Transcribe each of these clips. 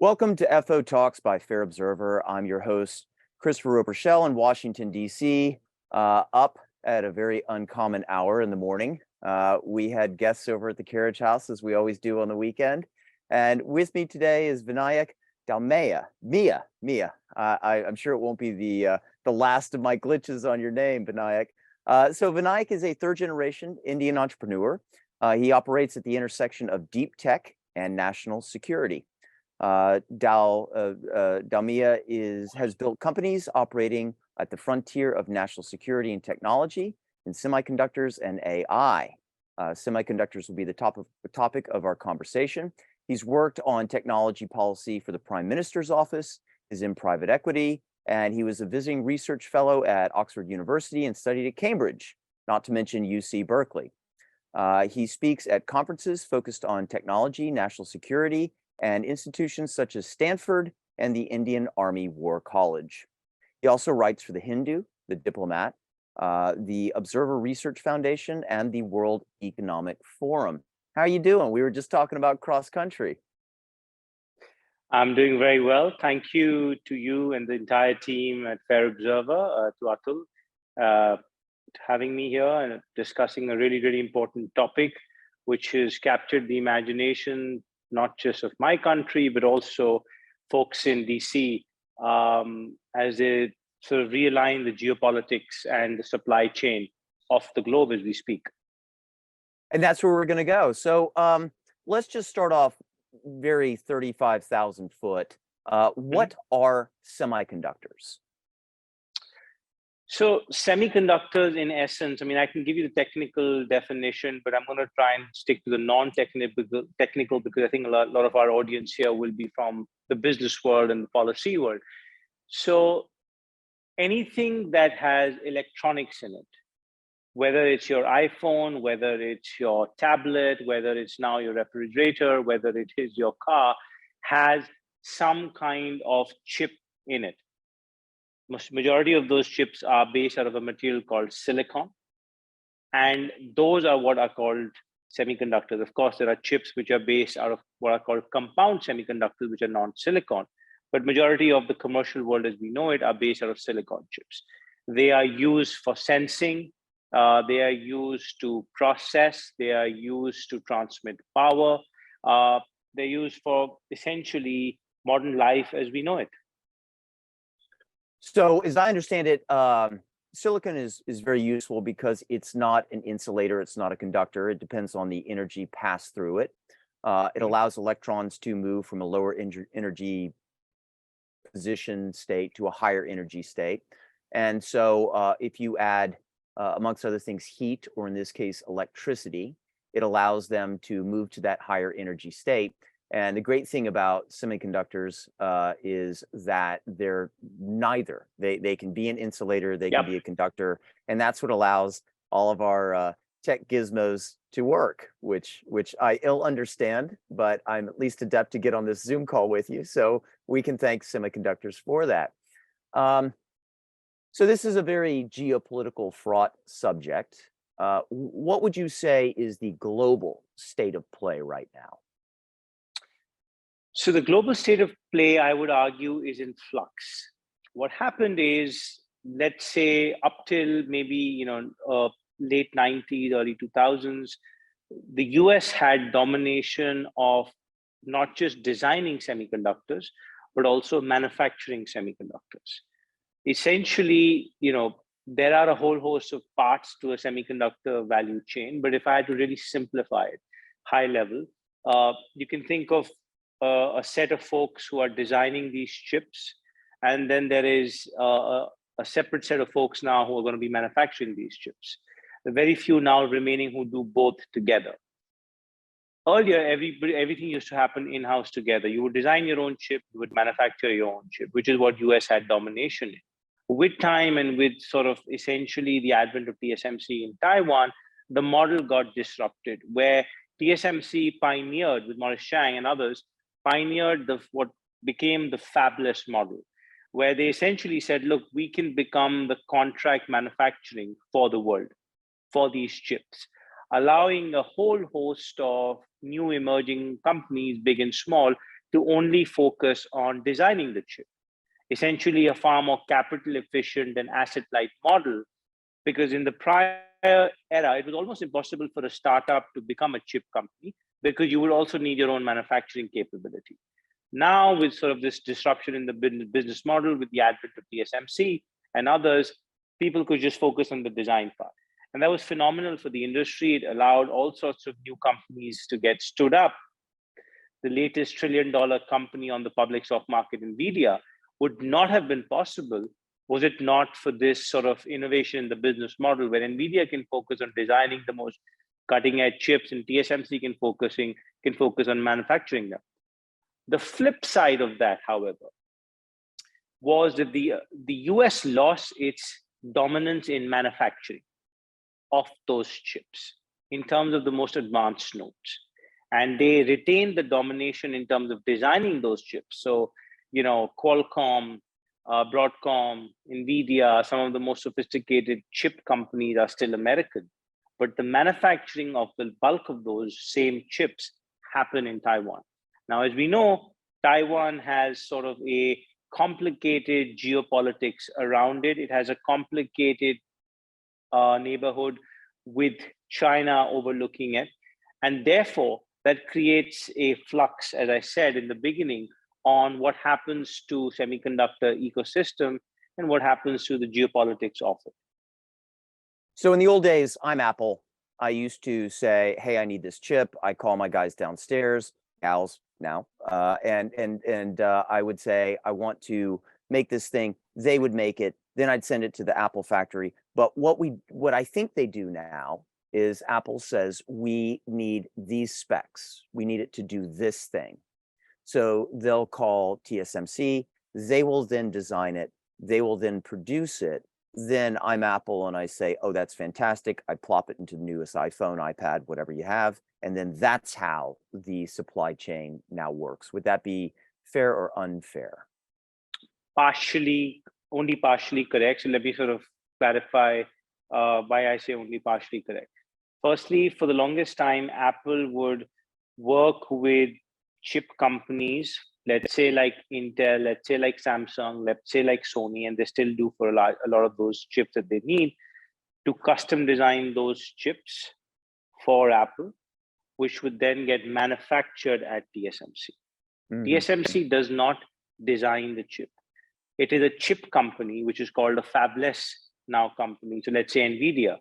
Welcome to FO Talks by Fair Observer. I'm your host, Christopher Roper-Schell in Washington, D.C., up at a very uncommon hour in the morning. We had guests over at the Carriage House, as we always do on the weekend. And with me today is Vinayak Dalmia. Mia. I'm sure it won't be the last of my glitches on your name, Vinayak. So Vinayak is a third-generation Indian entrepreneur. He operates at the intersection of deep tech and national security. Dalmia has built companies operating at the frontier of national security and technology in semiconductors and AI. Semiconductors will be the topic of our conversation. He's worked on technology policy for the Prime Minister's office, is in private equity, and he was a visiting research fellow at Oxford University and studied at Cambridge, not to mention UC Berkeley. He speaks at conferences focused on technology, national security, and institutions such as Stanford and the Indian Army War College. He also writes for The Hindu, The Diplomat, the Observer Research Foundation, and the World Economic Forum. How are you doing? We were just talking about cross-country. I'm doing very well. Thank you to you and the entire team at Fair Observer, to Atul, having me here and discussing a really, really important topic, which has captured the imagination not just of my country, but also folks in DC, as they sort of realign the geopolitics and the supply chain of the globe as we speak. And that's where we're going to go. So let's just start off very 35,000 foot. What are semiconductors? So semiconductors, in essence, I mean, I can give you the technical definition, but I'm going to try and stick to the non-technical because I think a lot of our audience here will be from the business world and the policy world. So anything that has electronics in it, whether it's your iPhone, whether it's your tablet, whether it's now your refrigerator, whether it is your car, has some kind of chip in it. Majority of those chips are based out of a material called silicon. And those are what are called semiconductors. Of course, there are chips which are based out of what are called compound semiconductors, which are non-silicon. But majority of the commercial world as we know it are based out of silicon chips. They are used for sensing. They are used to process. They are used to transmit power. They're used for essentially modern life as we know it. So as I understand it, silicon is very useful because it's not an insulator, it's not a conductor. It depends on the energy passed through it. It allows electrons to move from a lower energy position state to a higher energy state. And so if you add, amongst other things, heat, or in this case, electricity, it allows them to move to that higher energy state. And the great thing about semiconductors is that they're neither. They can be an insulator, they can be a conductor, and that's what allows all of our tech gizmos to work, which I ill understand, but I'm at least adept to get on this Zoom call with you, so we can thank semiconductors for that. So this is a very geopolitical fraught subject. What would you say is the global state of play right now? So the global state of play, I would argue, is in flux. What happened is, let's say up till maybe late 90s, early 2000s, the US had domination of not just designing semiconductors, but also manufacturing semiconductors. Essentially, there are a whole host of parts to a semiconductor value chain, but if I had to really simplify it, high level, you can think of a set of folks who are designing these chips, and then there is a separate set of folks now who are going to be manufacturing these chips. The very few now remaining who do both together. Earlier, everything used to happen in-house together. You would design your own chip, you would manufacture your own chip, which is what US had domination in. With time and with sort of essentially the advent of TSMC in Taiwan, the model got disrupted, where TSMC pioneered, with Morris Chang and others, pioneered what became the fabless model, where they essentially said, look, we can become the contract manufacturing for the world, for these chips, allowing a whole host of new emerging companies, big and small, to only focus on designing the chip. Essentially, a far more capital efficient and asset light model, because in the prior era, it was almost impossible for a startup to become a chip company because you would also need your own manufacturing capability. Now, with sort of this disruption in the business model, with the advent of TSMC and others, people could just focus on the design part. And that was phenomenal for the industry. It allowed all sorts of new companies to get stood up. The latest trillion-dollar company on the public stock market, NVIDIA, would not have been possible was it not for this sort of innovation in the business model, where NVIDIA can focus on designing the most cutting-edge chips and TSMC can focus on manufacturing them. The flip side of that, however, was that the US lost its dominance in manufacturing of those chips in terms of the most advanced nodes. And they retained the domination in terms of designing those chips. So, you know, Qualcomm, Broadcom, NVIDIA, some of the most sophisticated chip companies are still American. But the manufacturing of the bulk of those same chips happen in Taiwan. Now, as we know, Taiwan has sort of a complicated geopolitics around it. It has a complicated neighborhood with China overlooking it. And therefore, that creates a flux, as I said in the beginning, on what happens to semiconductor ecosystem and what happens to the geopolitics of it. So in the old days, I'm Apple. I used to say, hey, I need this chip. I call my guys downstairs, gals now, and I would say, I want to make this thing. They would make it. Then I'd send it to the Apple factory. But what I think they do now is Apple says, we need these specs. We need it to do this thing. So they'll call TSMC. They will then design it. They will then produce it. Then I'm Apple and I say, oh, that's fantastic. I plop it into the newest iPhone, iPad, whatever you have. And then that's how the supply chain now works. Would that be fair or unfair? Only partially correct. So let me sort of clarify why I say only partially correct. Firstly, for the longest time, Apple would work with chip companies, let's say like Intel, let's say like Samsung, let's say like Sony, and they still do for a lot of those chips that they need, to custom design those chips for Apple, which would then get manufactured at TSMC. Mm-hmm. TSMC does not design the chip. It is a chip company, which is called a fabless now company. So let's say NVIDIA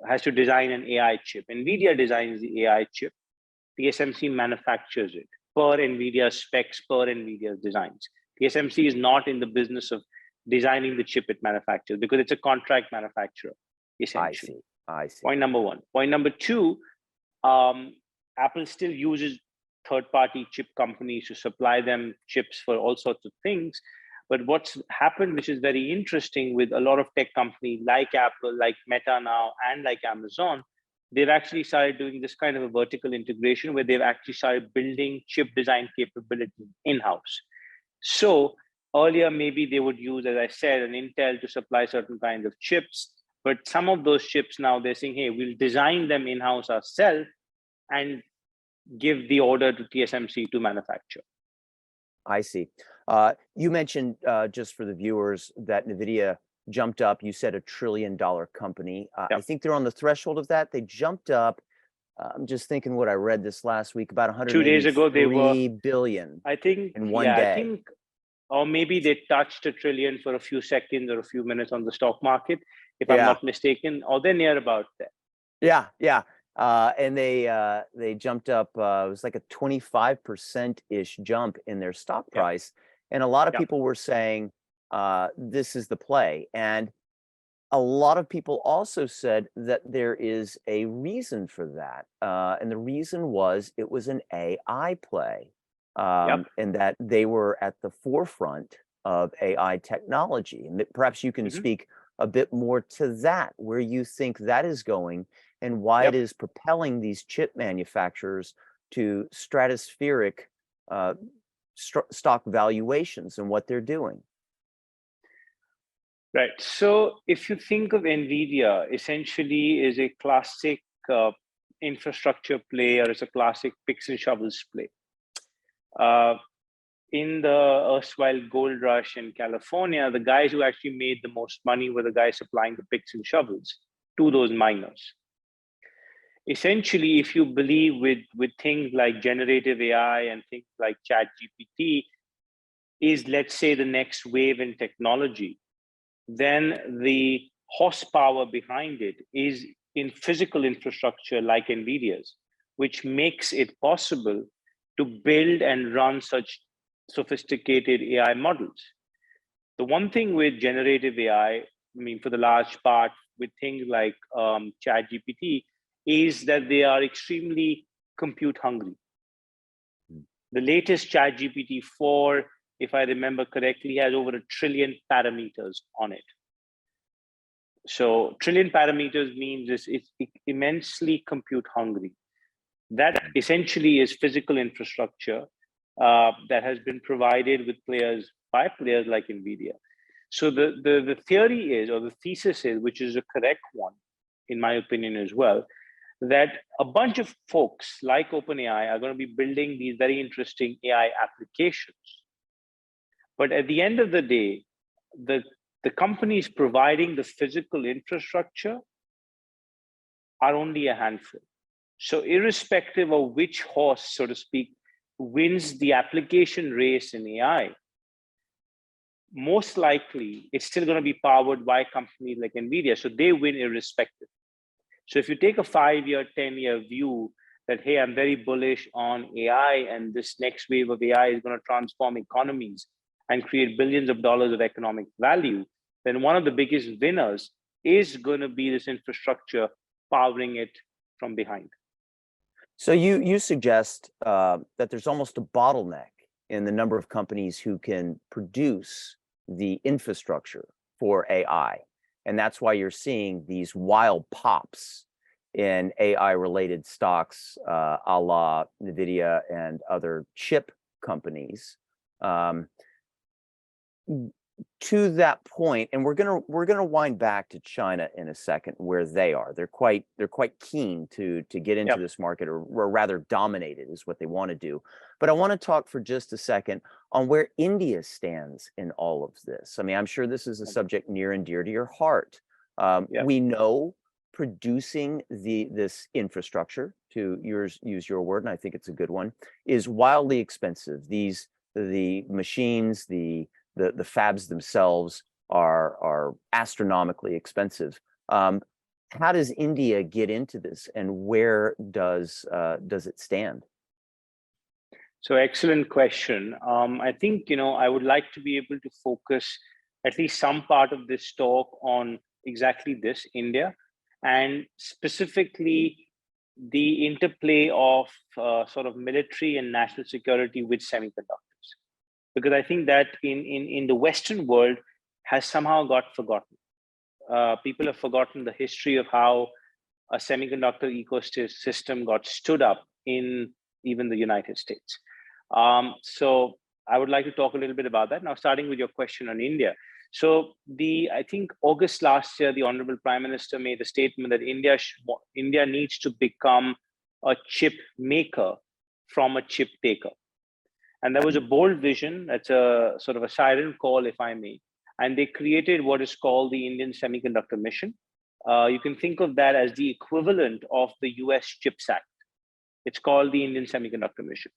has to design an AI chip. NVIDIA designs the AI chip. TSMC manufactures it per NVIDIA specs, per NVIDIA designs. TSMC is not in the business of designing the chip it manufactures because it's a contract manufacturer, essentially. I see. Point number one. Point number two, Apple still uses third-party chip companies to supply them chips for all sorts of things. But what's happened, which is very interesting with a lot of tech companies like Apple, like Meta now, and like Amazon, they've actually started doing this kind of a vertical integration where they've actually started building chip design capability in-house. So earlier, maybe they would use, as I said, an Intel to supply certain kinds of chips. But some of those chips now, they're saying, hey, we'll design them in-house ourselves and give the order to TSMC to manufacture. I see. You mentioned, just for the viewers, that NVIDIA jumped up. You said $1 trillion company. Yep. I think they're on the threshold of that. They jumped up. I'm just thinking what I read this last week, about 183 2 days ago, they were billion. I think in one day. Or maybe they touched $1 trillion for a few seconds or a few minutes on the stock market, if I'm not mistaken, or they're near about that. Yeah. And they jumped up. It was like a 25%-ish jump in their stock price. And a lot of people were saying, this is the play. And a lot of people also said that there is a reason for that. And the reason was it was an AI play, and that they were at the forefront of AI technology. And perhaps you can speak a bit more to that, where you think that is going and why it is propelling these chip manufacturers to stratospheric stock valuations and what they're doing. Right. So if you think of NVIDIA, essentially is a classic infrastructure play, or is a classic picks and shovels play. in the erstwhile gold rush in California, the guys who actually made the most money were the guys supplying the picks and shovels to those miners. Essentially, if you believe with things like generative AI and things like ChatGPT is, let's say, the next wave in technology, then the horsepower behind it is in physical infrastructure like NVIDIA's, which makes it possible to build and run such sophisticated AI models. The one thing with generative AI, I mean, for the large part with things like ChatGPT, is that they are extremely compute hungry. The latest ChatGPT 4, if I remember correctly, has over 1 trillion parameters on it. So trillion parameters means it's immensely compute hungry. That essentially is physical infrastructure that has been provided with by players like NVIDIA. So the theory is, or the thesis is, which is a correct one, in my opinion as well, that a bunch of folks like OpenAI are going to be building these very interesting AI applications. But at the end of the day, the companies providing the physical infrastructure are only a handful. So irrespective of which horse, so to speak, wins the application race in AI, most likely it's still going to be powered by companies like NVIDIA. So they win irrespective. So if you take a 5-year, 10-year view that, hey, I'm very bullish on AI and this next wave of AI is going to transform economies and create billions of dollars of economic value, then one of the biggest winners is going to be this infrastructure powering it from behind. So you suggest that there's almost a bottleneck in the number of companies who can produce the infrastructure for AI. And that's why you're seeing these wild pops in AI-related stocks, a la NVIDIA and other chip companies. To that point, and we're gonna wind back to China in a second, where they are. They're quite keen to get into this market, or rather dominate it is what they want to do. But I want to talk for just a second on where India stands in all of this. I mean, I'm sure this is a subject near and dear to your heart. We know producing this infrastructure, to use your word, and I think it's a good one, is wildly expensive. The machines, the fabs themselves are astronomically expensive. How does India get into this, and where does it stand? So excellent question. I think, I would like to be able to focus at least some part of this talk on exactly this, India, and specifically the interplay of sort of military and national security with semiconductors. Because I think that in the Western world has somehow got forgotten. People have forgotten the history of how a semiconductor ecosystem got stood up in even the United States. So I would like to talk a little bit about that. Now, starting with your question on India. So I think August last year, the Honorable Prime Minister made a statement that India needs to become a chip maker from a chip taker. And that was a bold vision. That's a sort of a siren call, if I may. And they created what is called the Indian Semiconductor Mission. You can think of that as the equivalent of the US CHIPS Act. It's called the Indian Semiconductor Mission.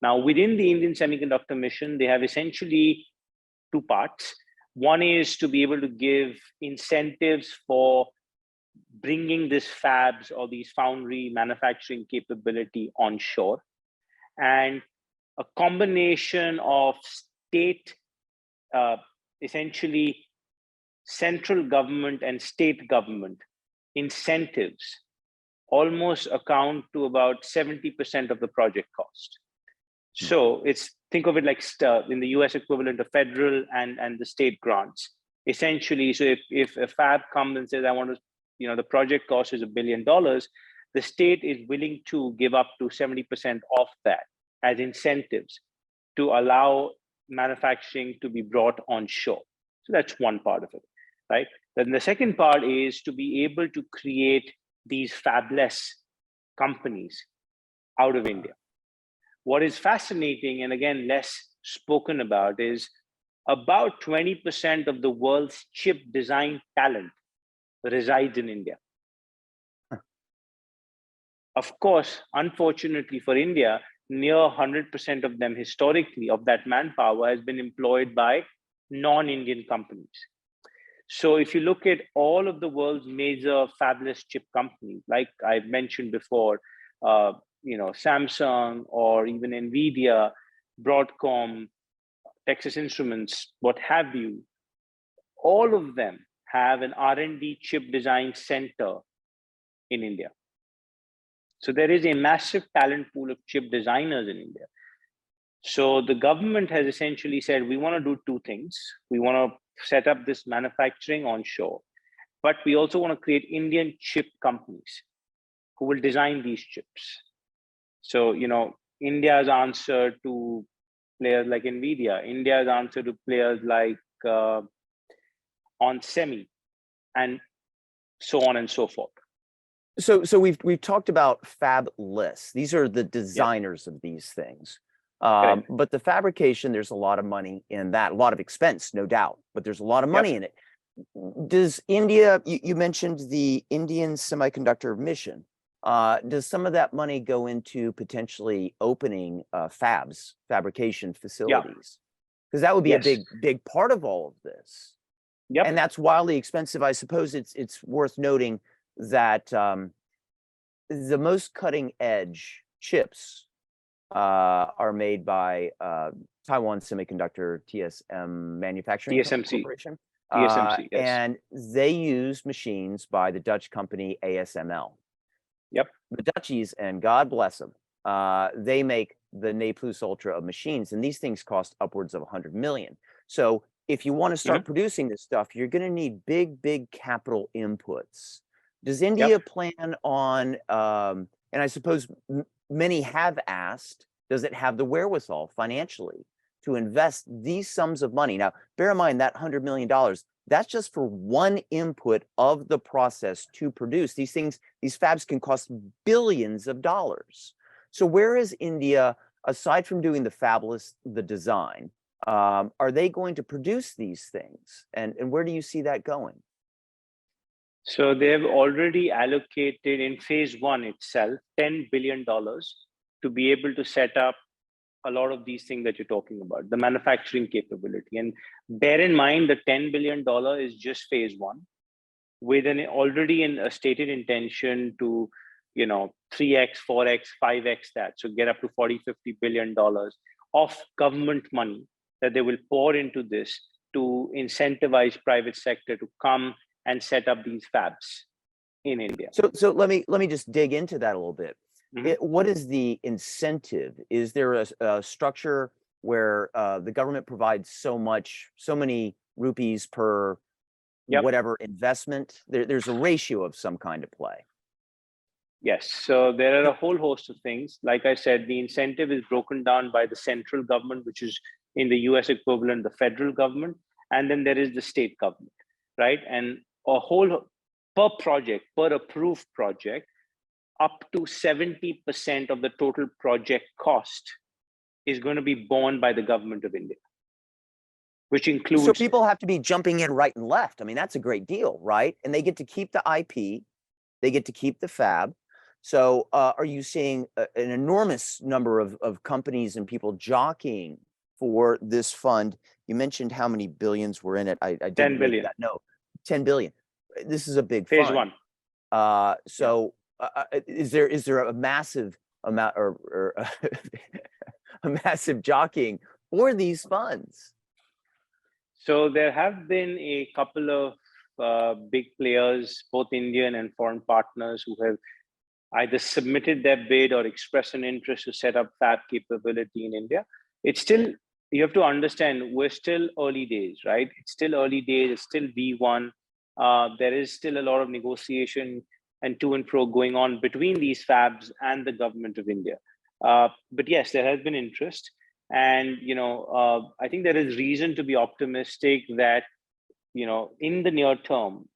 Now, within the Indian Semiconductor Mission, they have essentially two parts. One is to be able to give incentives for bringing these fabs or these foundry manufacturing capability onshore, and a combination of state, essentially central government and state government incentives almost account to about 70% of the project cost. So think of it like in the US equivalent of federal and the state grants. Essentially, so if a fab comes and says, I want to, the project cost is $1 billion, the state is willing to give up to 70% of that as incentives to allow manufacturing to be brought onshore. So that's one part of it, right? Then the second part is to be able to create these fabless companies out of India. What is fascinating, and again, less spoken about is about 20% of the world's chip design talent resides in India. Of course, unfortunately for India, near 100% of them historically, of that manpower, has been employed by non-Indian companies. So if you look at all of the world's major fabless chip companies, like I mentioned before, Samsung or even NVIDIA, Broadcom, Texas Instruments, what have you, all of them have an R&D chip design center in India. So there is a massive talent pool of chip designers in India. So the government has essentially said, we want to do two things. We want to set up this manufacturing onshore, but we also want to create Indian chip companies who will design these chips. So, India's answer to players like NVIDIA, India's answer to players like onsemi, and so on and so forth. So we've talked about fabless. These are the designers of these things. But the fabrication, there's a lot of money in that, a lot of expense, no doubt, but there's a lot of money in it. Does India, you mentioned the Indian semiconductor mission, does some of that money go into potentially opening fabrication facilities? Because that would be a big part of all of this. And that's wildly expensive. I suppose it's worth noting that the most cutting edge chips are made by Taiwan Semiconductor Manufacturing Corporation. TSMC, yes. And they use machines by the Dutch company ASML. The Dutchies, and God bless them, they make the Ne Plus Ultra of machines, and these things cost upwards of 100 million. So if you want to start producing this stuff, you're going to need big capital inputs. Does India plan on, and I suppose many have asked, does it have the wherewithal financially to invest these sums of money? Now, bear in mind that $100 million, that's just for one input of the process to produce. These things, these fabs can cost billions of dollars. So where is India, aside from doing the fabless, the design, are they going to produce these things? And where do you see that going? So they've already allocated in phase one itself, $10 billion to be able to set up a lot of these things that you're talking about, the manufacturing capability. And bear in mind, the $10 billion is just phase one, with an already a stated intention to, 3x, 4x, 5x that. So get up to $40, $50 billion of government money that they will pour into this to incentivize private sector to come and set up these fabs in India. So let me just dig into that a little bit. What is the incentive? Is there a structure where the government provides so many rupees per whatever investment? There's a ratio of some kind of play. Yes, so there are a whole host of things. Like I said, the incentive is broken down by the central government, which is in the US equivalent, the federal government, and then there is the state government, right? And a whole per project, per approved project, up to 70% of the total project cost is going to be borne by the government of India, which includes. So people have to be jumping in right and left. I mean, that's a great deal, right? And they get to keep the IP, they get to keep the fab. So are you seeing an enormous number of companies and people jockeying for this fund? You mentioned how many billions were in it. I didn't 10 billion. Make that. No, 10 billion. This is a big phase fund. one. Is there a massive amount or a massive jockeying for these funds? So there have been a couple of big players, both Indian and foreign partners, who have either submitted their bid or expressed an interest to set up fab capability in India. It's still, you have to understand, we're still early days, right? It's still early days, it's still V1. There is still a lot of negotiation and to and fro going on between these fabs and the government of India. But yes, there has been interest. And, I think there is reason to be optimistic that, in the near term,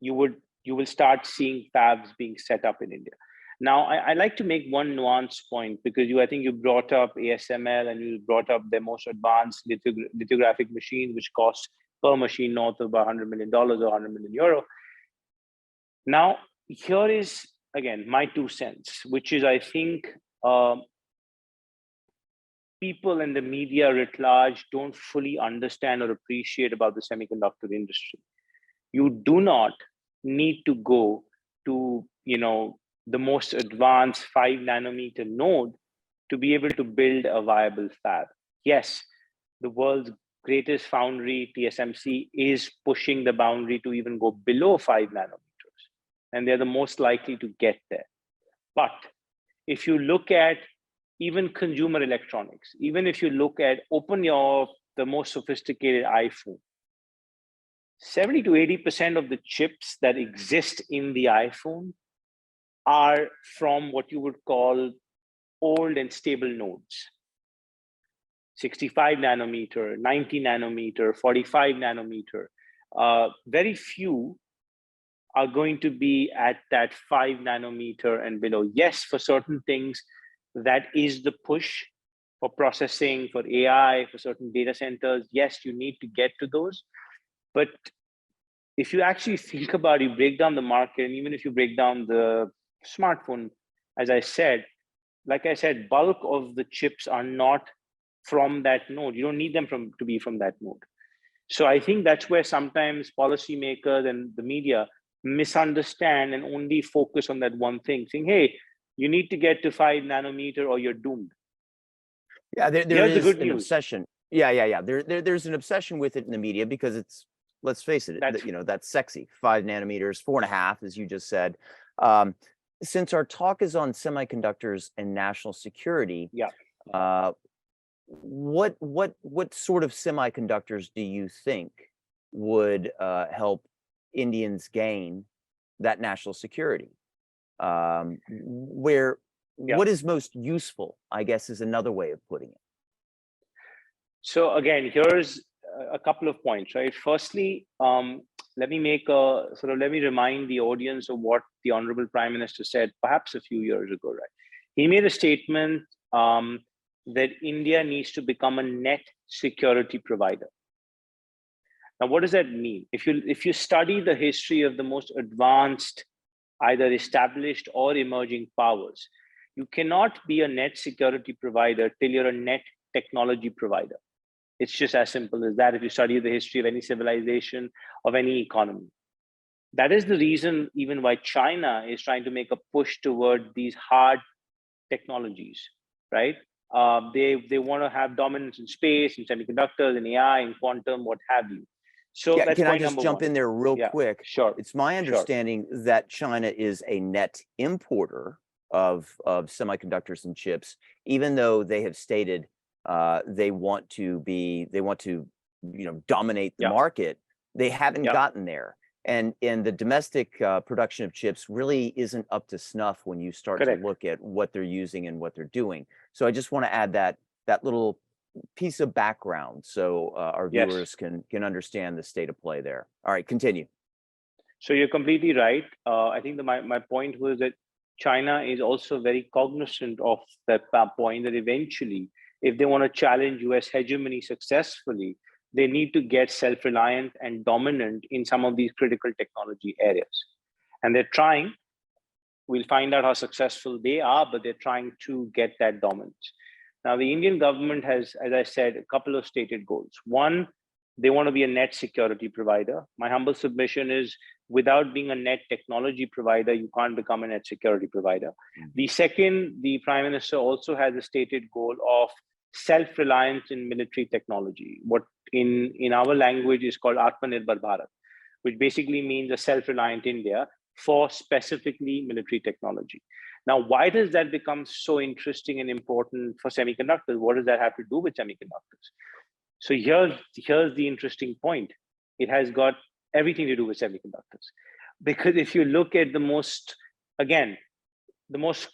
you will start seeing fabs being set up in India. Now, I like to make one nuance point because I think you brought up ASML and you brought up the most advanced lithographic machine, which costs per machine north of $100 million or 100 million euro. Now, here is, again, my 2 cents, which is, I think, people in the media writ large don't fully understand or appreciate about the semiconductor industry. You do not need to go to, the most advanced 5 nanometer node to be able to build a viable fab. Yes, the world's greatest foundry, TSMC, is pushing the boundary to even go below 5 nanometers, and they're the most likely to get there. But if you look at even consumer electronics, even if you look at the most sophisticated iPhone, 70 to 80% of the chips that exist in the iPhone are from what you would call old and stable nodes. 65 nanometer, 90 nanometer, 45 nanometer. Very few are going to be at that 5 nanometer and below. Yes, for certain things, that is the push for processing, for AI, for certain data centers. Yes, you need to get to those. But if you actually think about it, you break down the market, and even if you break down the smartphone, as I said, like I said, bulk of the chips are not from that node. You don't need them to be from that node. So I think that's where sometimes policymakers and the media misunderstand and only focus on that one thing, saying, hey, you need to get to 5 nanometer or you're doomed. Yeah, there is an obsession. Yeah. There's an obsession with it in the media because it's, let's face it, that's sexy. 5 nanometers, 4.5, as you just said. Since our talk is on semiconductors and national security, what sort of semiconductors do you think would help Indians gain that national security? What is most useful, I guess, is another way of putting it. So again, here's a couple of points, right? Firstly, let me remind the audience of what the Honorable Prime Minister said perhaps a few years ago, right? He made a statement that India needs to become a net security provider. Now, what does that mean? If you study the history of the most advanced, either established or emerging powers, you cannot be a net security provider till you're a net technology provider. It's just as simple as that if you study the history of any civilization, of any economy. That is the reason even why China is trying to make a push toward these hard technologies, right? They want to have dominance in space, in semiconductors, in AI, in quantum, what have you. So that's can I just jump in there real quick? Sure. It's my understanding that China is a net importer of semiconductors and chips, even though they have stated they want to dominate the market. They haven't gotten there, and the domestic production of chips really isn't up to snuff when you start to look at what they're using and what they're doing. So I just want to add that little piece of background so our viewers can understand the state of play there. All right, continue. So you're completely right. I think my point was that China is also very cognizant of that point, that eventually, if they want to challenge US hegemony successfully, they need to get self-reliant and dominant in some of these critical technology areas. And they're trying. We'll find out how successful they are, but they're trying to get that dominance. Now, the Indian government has, as I said, a couple of stated goals. One, they want to be a net security provider. My humble submission is, without being a net technology provider, you can't become a net security provider. The second, the Prime Minister also has a stated goal of self-reliance in military technology, what in our language is called Atmanirbhar Bharat, which basically means a self-reliant India for specifically military technology. Now, why does that become so interesting and important for semiconductors? What does that have to do with semiconductors? So here's the interesting point. It has got everything to do with semiconductors. Because if you look at the most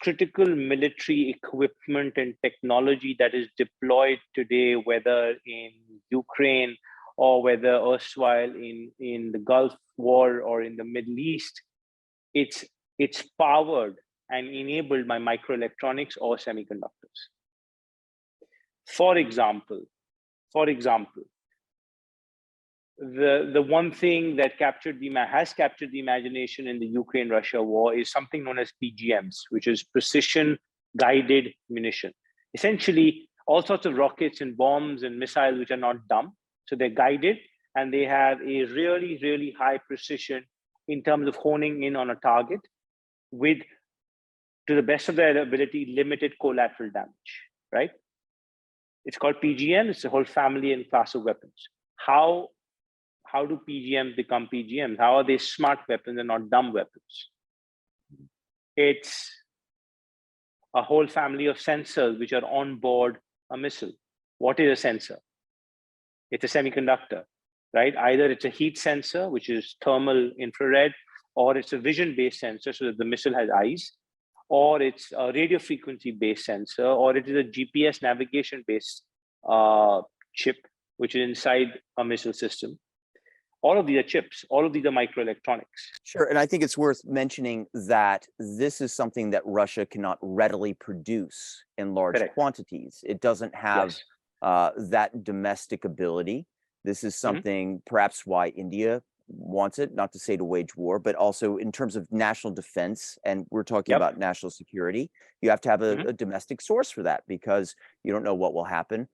critical military equipment and technology that is deployed today, whether in Ukraine or whether erstwhile in the Gulf War or in the Middle East, it's powered and enabled by microelectronics or semiconductors. For example, the one thing that has captured the imagination in the Ukraine-Russia war is something known as PGMs, which is precision guided munition. Essentially, all sorts of rockets and bombs and missiles which are not dumb. So they're guided and they have a really, really high precision in terms of honing in on a target with, to the best of their ability, limited collateral damage, right? It's called PGM. It's a whole family and class of weapons. How do PGMs become PGMs? How are they smart weapons and not dumb weapons? It's a whole family of sensors which are on board a missile. What is a sensor? It's a semiconductor, right? Either it's a heat sensor, which is thermal infrared, or it's a vision-based sensor so that the missile has eyes, or it's a radio frequency-based sensor, or it is a GPS navigation-based chip, which is inside a missile system. All of these are chips. All of these are microelectronics. Sure, and I think it's worth mentioning that this is something that Russia cannot readily produce in large Correct. quantities. It doesn't have that domestic ability. This is something perhaps why India wants it, not to say to wage war, but also in terms of national defense, and we're talking about national security, you have to have a domestic source for that because you don't know what will happen.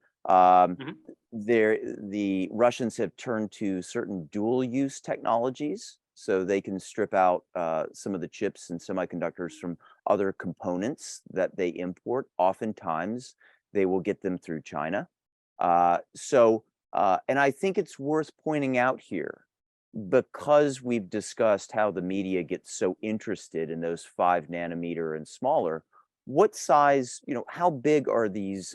The Russians have turned to certain dual-use technologies, so they can strip out some of the chips and semiconductors from other components that they import. Oftentimes, they will get them through China. And I think it's worth pointing out here, because we've discussed how the media gets so interested in those 5 nanometer and smaller, what size, how big are these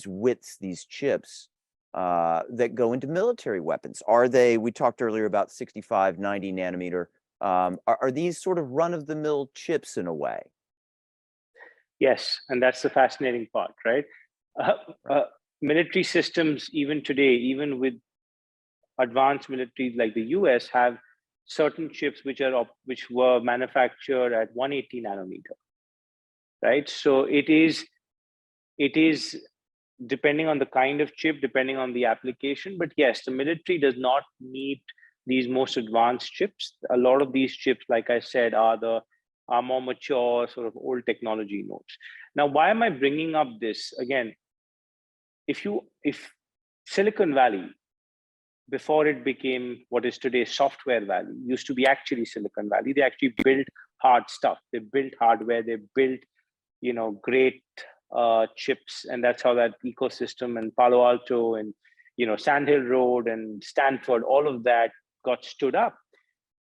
widths, these chips that go into military weapons? Are they, we talked earlier about 65, 90 nanometer, are these sort of run-of-the-mill chips in a way? Yes, and that's the fascinating part, right? Military systems, even today, even with advanced militaries like the US, have certain chips which were manufactured at 180 nanometer, right? So it is depending on the kind of chip, depending on the application. But yes, the military does not need these most advanced chips. A lot of these chips, like I said, are more mature, sort of old technology nodes. Now, why am I bringing up this? Again, if Silicon Valley, before it became what is today Software Valley, used to be actually Silicon Valley. They actually built hard stuff. They built hardware. They built, great chips, and that's how that ecosystem and Palo Alto and Sand Hill Road and Stanford, all of that got stood up.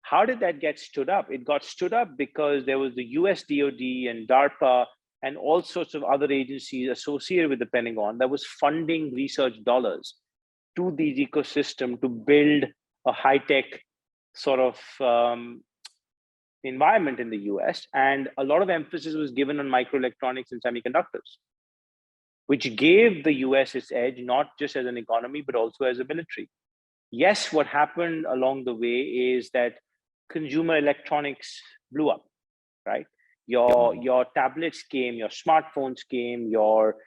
How did that get stood up? It got stood up because there was the US DoD and DARPA and all sorts of other agencies associated with the Pentagon that was funding research dollars to these ecosystem to build a high-tech sort of environment in the US. And a lot of emphasis was given on microelectronics and semiconductors, which gave the US its edge, not just as an economy, but also as a military. Yes, what happened along the way is that consumer electronics blew up, right? Your tablets came, your smartphones came, your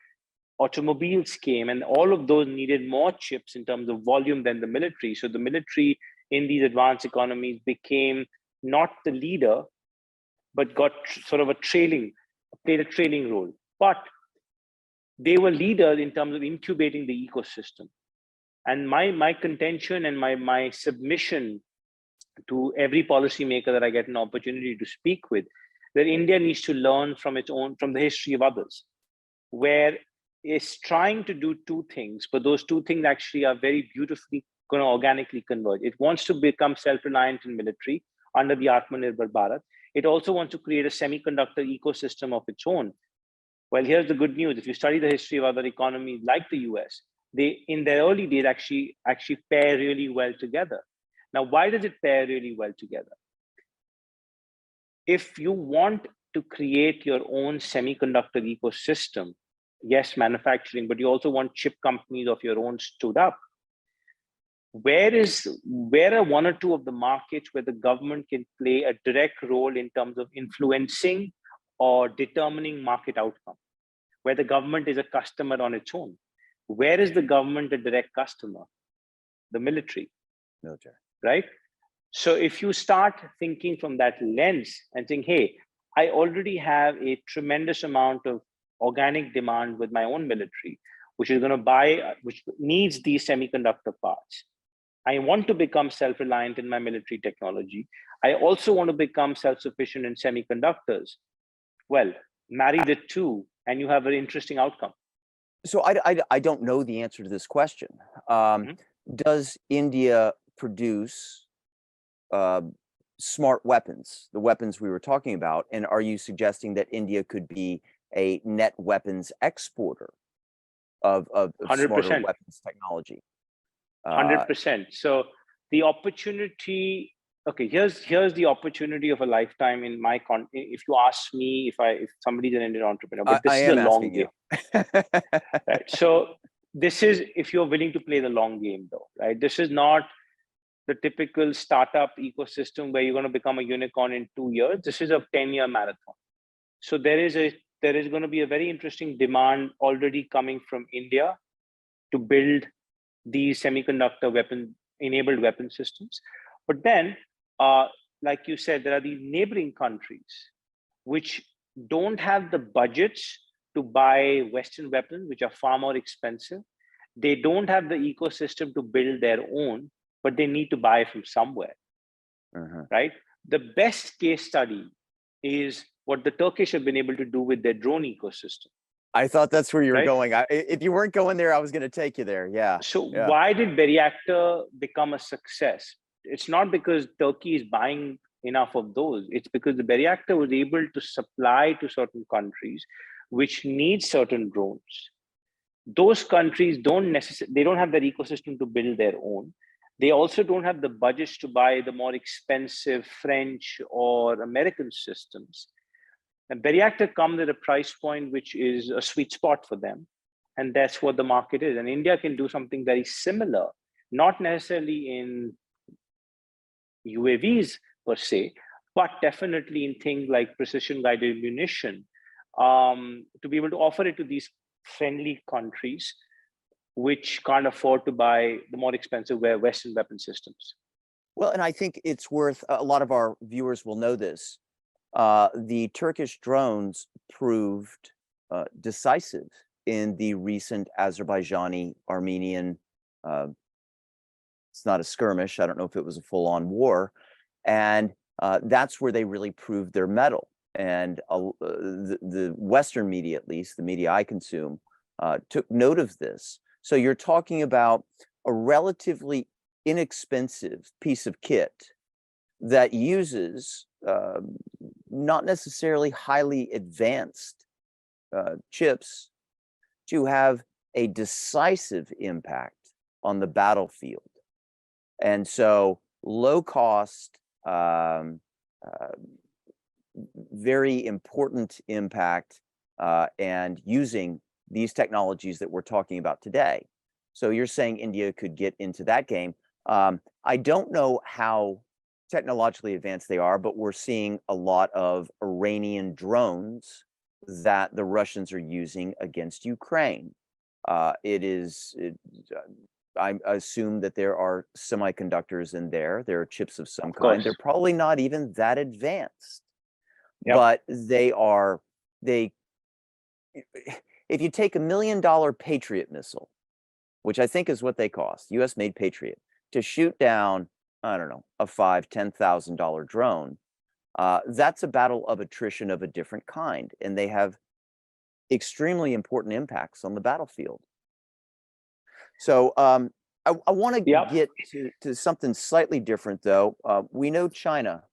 automobiles came, and all of those needed more chips in terms of volume than the military. So the military in these advanced economies became not the leader, but got sort of played a trailing role. But they were leaders in terms of incubating the ecosystem. And my contention and my submission to every policymaker that I get an opportunity to speak with, that India needs to learn from the history of others, where it's trying to do 2 things, but those 2 things actually are very beautifully going to organically converge. It wants to become self-reliant in military under the Atmanirbhar Bharat. It also wants to create a semiconductor ecosystem of its own. Well, here's the good news. If you study the history of other economies like the US, they, in their early days, actually pair really well together. Now, why does it pair really well together? If you want to create your own semiconductor ecosystem, yes, manufacturing, but you also want chip companies of your own stood up. Where are 1 or 2 of the markets where the government can play a direct role in terms of influencing or determining market outcome, where the government is a customer on its own. Where is the government a direct customer? The military, right? So if you start thinking from that lens and think, hey, I already have a tremendous amount of organic demand with my own military, which is going to buy, which needs these semiconductor parts. I want to become self-reliant in my military technology. I also want to become self-sufficient in semiconductors. Well, marry the two and you have an interesting outcome. So I don't know the answer to this question. Does India produce smart weapons, the weapons we were talking about? And are you suggesting that India could be a net weapons exporter of smarter weapons technology? 100%. So the opportunity, okay, here's the opportunity of a lifetime in my if you ask me, if somebody's an Indian entrepreneur, but this is a long game. Right. So this is if you're willing to play the long game, though, right? This is not the typical startup ecosystem where you're going to become a unicorn in 2 years. This is a 10-year marathon. So there is going to be a very interesting demand already coming from India to build these semiconductor enabled weapon systems. But then, like you said, there are these neighboring countries which don't have the budgets to buy Western weapons, which are far more expensive. They don't have the ecosystem to build their own, but they need to buy from somewhere, right? The best case study is what the Turkish have been able to do with their drone ecosystem. I thought that's where you were going. If you weren't going there, I was going to take you there. Yeah. So why did Reactor become a success? It's not because Turkey is buying enough of those. It's because the Reactor was able to supply to certain countries which need certain drones. Those countries don't have that ecosystem to build their own. They also don't have the budgets to buy the more expensive French or American systems. And Reactor comes at a price point which is a sweet spot for them. And that's what the market is. And India can do something very similar, not necessarily in UAVs per se, but definitely in things like precision guided munition, to be able to offer it to these friendly countries which can't afford to buy the more expensive Western weapon systems. Well, and I think it's worth, a lot of our viewers will know this. The Turkish drones proved decisive in the recent Azerbaijani-Armenian, it's not a skirmish, I don't know if it was a full-on war, and that's where they really proved their mettle. And the Western media, at least, the media I consume, took note of this. So you're talking about a relatively inexpensive piece of kit that uses not necessarily highly advanced chips to have a decisive impact on the battlefield. And so low cost, very important impact, and using these technologies that we're talking about today. So you're saying India could get into that game. I don't know how technologically advanced they are, but we're seeing a lot of Iranian drones that the Russians are using against Ukraine. I assume that there are semiconductors in there. There are chips of some kind. They're probably not even that advanced, but if you take $1 million Patriot missile, which I think is what they cost, US made Patriot, to shoot down, I don't know, a $5,000, $10,000 drone, that's a battle of attrition of a different kind, and they have extremely important impacts on the battlefield. So I want to get to something slightly different, though. We know China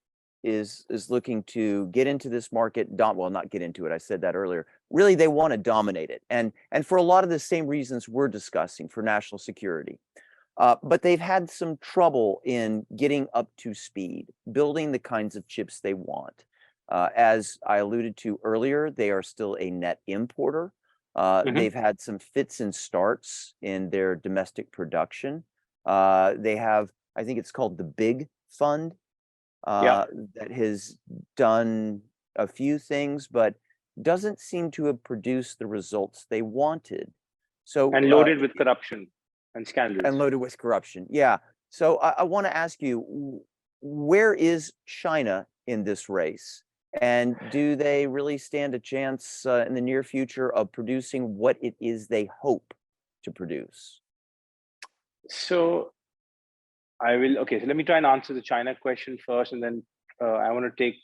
is looking to get into this market. Well, not get into it. I said that earlier. Really, they want to dominate it, and for a lot of the same reasons we're discussing for national security. But they've had some trouble in getting up to speed, building the kinds of chips they want. As I alluded to earlier, they are still a net importer. They've had some fits and starts in their domestic production. They have, I think it's called the Big Fund, that has done a few things, but doesn't seem to have produced the results they wanted. So, And loaded with corruption and scandals. and loaded with corruption. Yeah. So I want to ask you, where is China in this race? And do they really stand a chance in the near future of producing what it is they hope to produce? So okay, so let me try and answer the China question first, and then I want to take,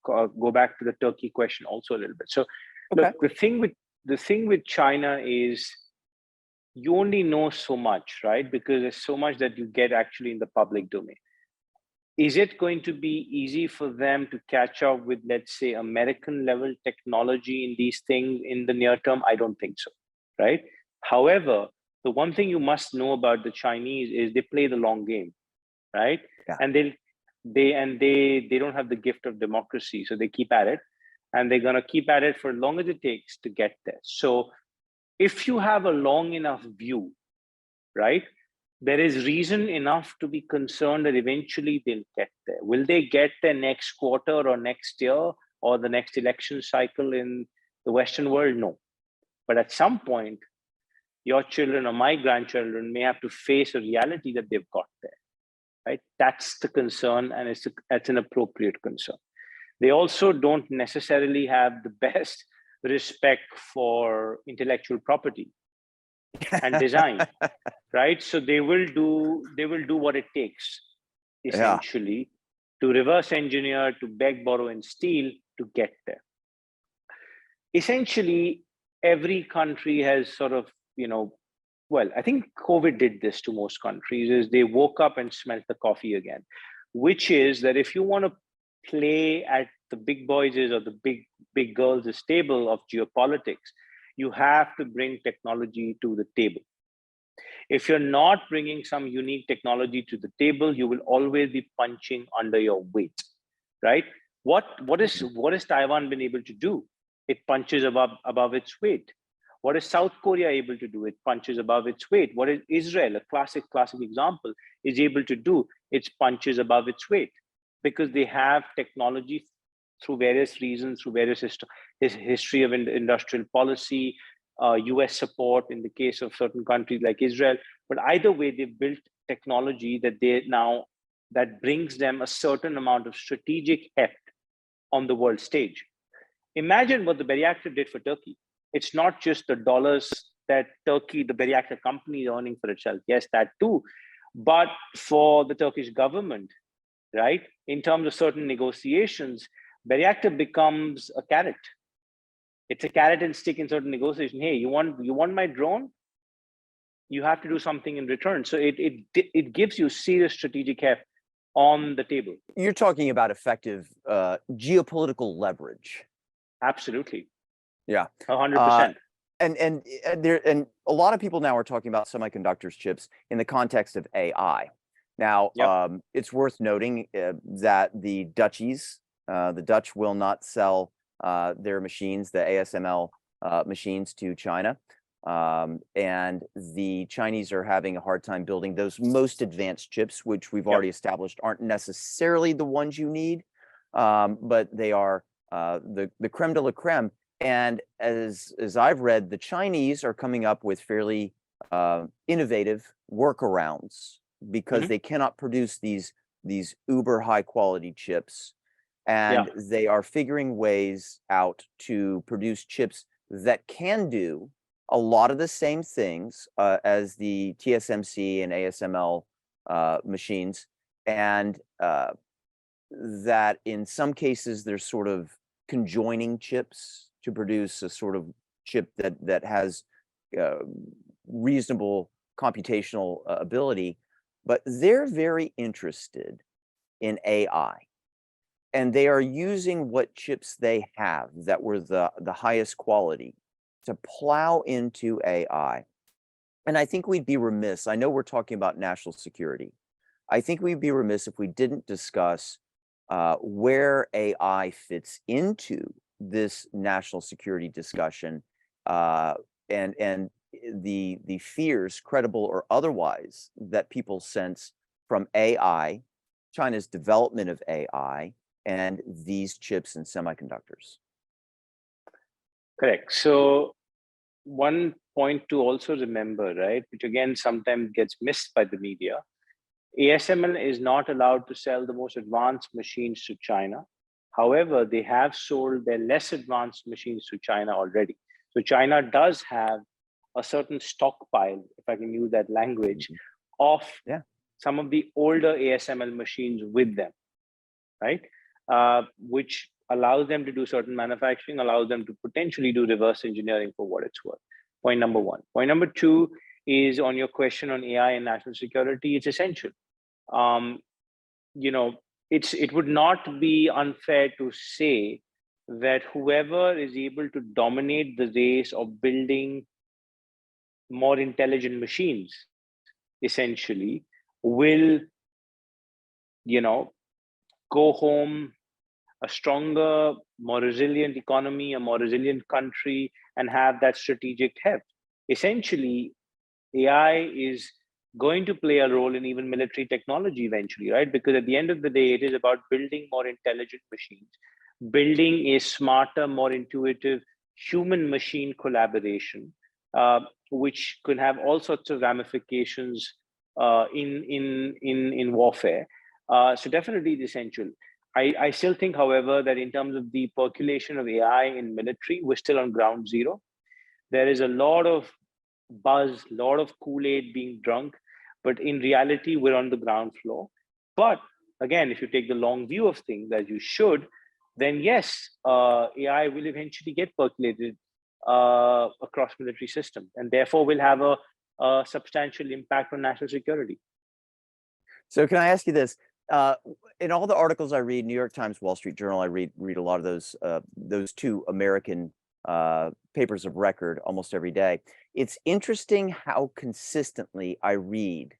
go back to the Turkey question also a little bit. So Okay. look, the thing with China is you only know so much, right? Because there's so much that you get actually in the public domain. Is it going to be easy for them to catch up with, let's say, American level technology in these things in the near term? I don't think so, right? However, the one thing you must know about the Chinese is they play the long game, right? Yeah. And they don't have the gift of democracy, so they keep at it, and they're gonna keep at it for as long as it takes to get there. So if you have a long enough view, right, there is reason enough to be concerned that eventually they'll get there. Will they get there next quarter or next year or the next election cycle in the Western world? No. But at some point, your children or my grandchildren may have to face a reality that they've got there, right? That's the concern, and it's an appropriate concern. They also don't necessarily have the best respect for intellectual property and design, right? So they will do what it takes, Yeah. essentially, to reverse engineer, to beg, borrow, and steal to get there. Essentially, every country has sort of, well, I think COVID did this to most countries, is they woke up and smelt the coffee again, which is that if you want to play at the big boys' or the big girls' table of geopolitics, you have to bring technology to the table. If you're not bringing some unique technology to the table, you will always be punching under your weight, right? What has Taiwan been able to do? It punches above its weight. What is South Korea able to do? It punches above its weight. What is Israel, a classic example, is able to do? It punches above its weight because they have technology through various reasons, through various history of industrial policy, US support in the case of certain countries like Israel. But either way, they've built technology that brings them a certain amount of strategic heft on the world stage. Imagine what the Bayraktar did for Turkey. It's not just the dollars that Turkey, the Bayraktar company, is earning for itself. Yes, that too. But for the Turkish government, right, in terms of certain negotiations, Bayraktar becomes a carrot. It's a carrot and stick in certain negotiation. Hey, you want my drone? You have to do something in return. So it gives you serious strategic heft on the table. You're talking about effective geopolitical leverage. Absolutely. Yeah. 100%. And a lot of people now are talking about semiconductors chips in the context of AI. Now, Yep. it's worth noting that the Dutch will not sell their machines, the ASML machines, to China. And the Chinese are having a hard time building those most advanced chips, which we've already established aren't necessarily the ones you need, but they are the creme de la creme. And as I've read, the Chinese are coming up with fairly innovative workarounds because they cannot produce these uber high quality chips, and they are figuring ways out to produce chips that can do a lot of the same things as the TSMC and ASML machines, and that in some cases there's sort of conjoining chips to produce a sort of chip that has reasonable computational ability. But they're very interested in AI, and they are using what chips they have that were the highest quality to plow into AI. And I think we'd be remiss, I know we're talking about national security. I think we'd be remiss if we didn't discuss where AI fits into this national security discussion, and the fears, credible or otherwise, that people sense from AI, China's development of AI, and these chips and semiconductors? Correct. So one point to also remember, right, which again sometimes gets missed by the media, ASML is not allowed to sell the most advanced machines to China. However, they have sold their less advanced machines to China already. So China does have a certain stockpile, if I can use that language, Mhm. of Yeah. some of the older ASML machines with them, right? Which allows them to do certain manufacturing, allows them to potentially do reverse engineering for what it's worth. Point number one. Point number two is on your question on AI and national security. It's essential. Um, you know, it would not be unfair to say that whoever is able to dominate the race of building more intelligent machines, essentially, will, you know, go home a stronger, more resilient economy, a more resilient country, and have that strategic heft. Essentially, AI is going to play a role in even military technology eventually, right? Because at the end of the day, it is about building more intelligent machines, building a smarter, more intuitive human machine collaboration, which could have all sorts of ramifications in warfare. So definitely it's essential. I still think, however, that in terms of the percolation of AI in military, we're still on ground zero. There is a lot of buzz, a lot of Kool-Aid being drunk, but in reality, we're on the ground floor. But again, if you take the long view of things, as you should, then yes, AI will eventually get percolated across military systems, and therefore will have a substantial impact on national security. So can I ask you this? Uh, in all the articles I read, New York Times, Wall Street Journal, I read a lot of those two American papers of record almost every day. It's interesting how consistently I read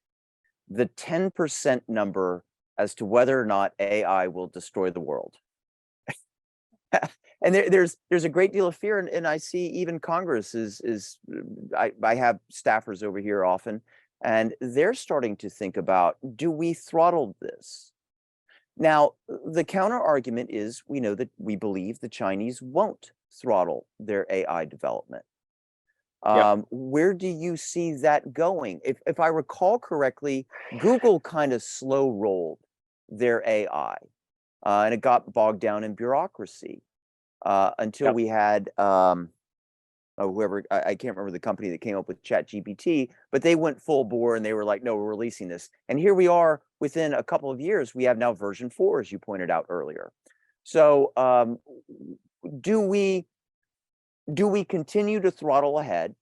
the 10% number as to whether or not AI will destroy the world. And there's a great deal of fear, and I see even Congress I have staffers over here often, and they're starting to think about, do we throttle this? Now, the counter argument is we know that we believe the Chinese won't throttle their AI development. Yep. Where do you see that going? If I recall correctly, Google kind of slow rolled their AI, and it got bogged down in bureaucracy until Yep. we had whoever I can't remember the company that came up with ChatGPT, but they went full bore and they were like, no, we're releasing this. And here we are within a couple of years, we have now version 4, as you pointed out earlier. So do we continue to throttle ahead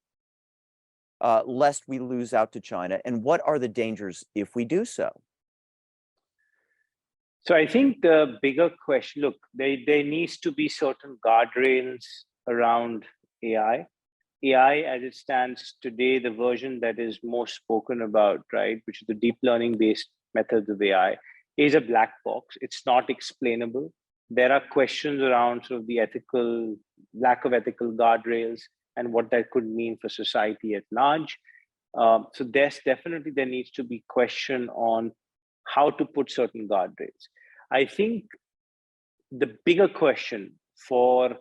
lest we lose out to China? And what are the dangers if we do so? So I think the bigger question, look, there needs to be certain guardrails around AI. AI, as it stands today, the version that is most spoken about, right, which is the deep learning based methods of AI, is a black box. It's not explainable. There are questions around sort of the ethical, lack of ethical guardrails and what that could mean for society at large. So there needs to be question on how to put certain guardrails. I think the bigger question for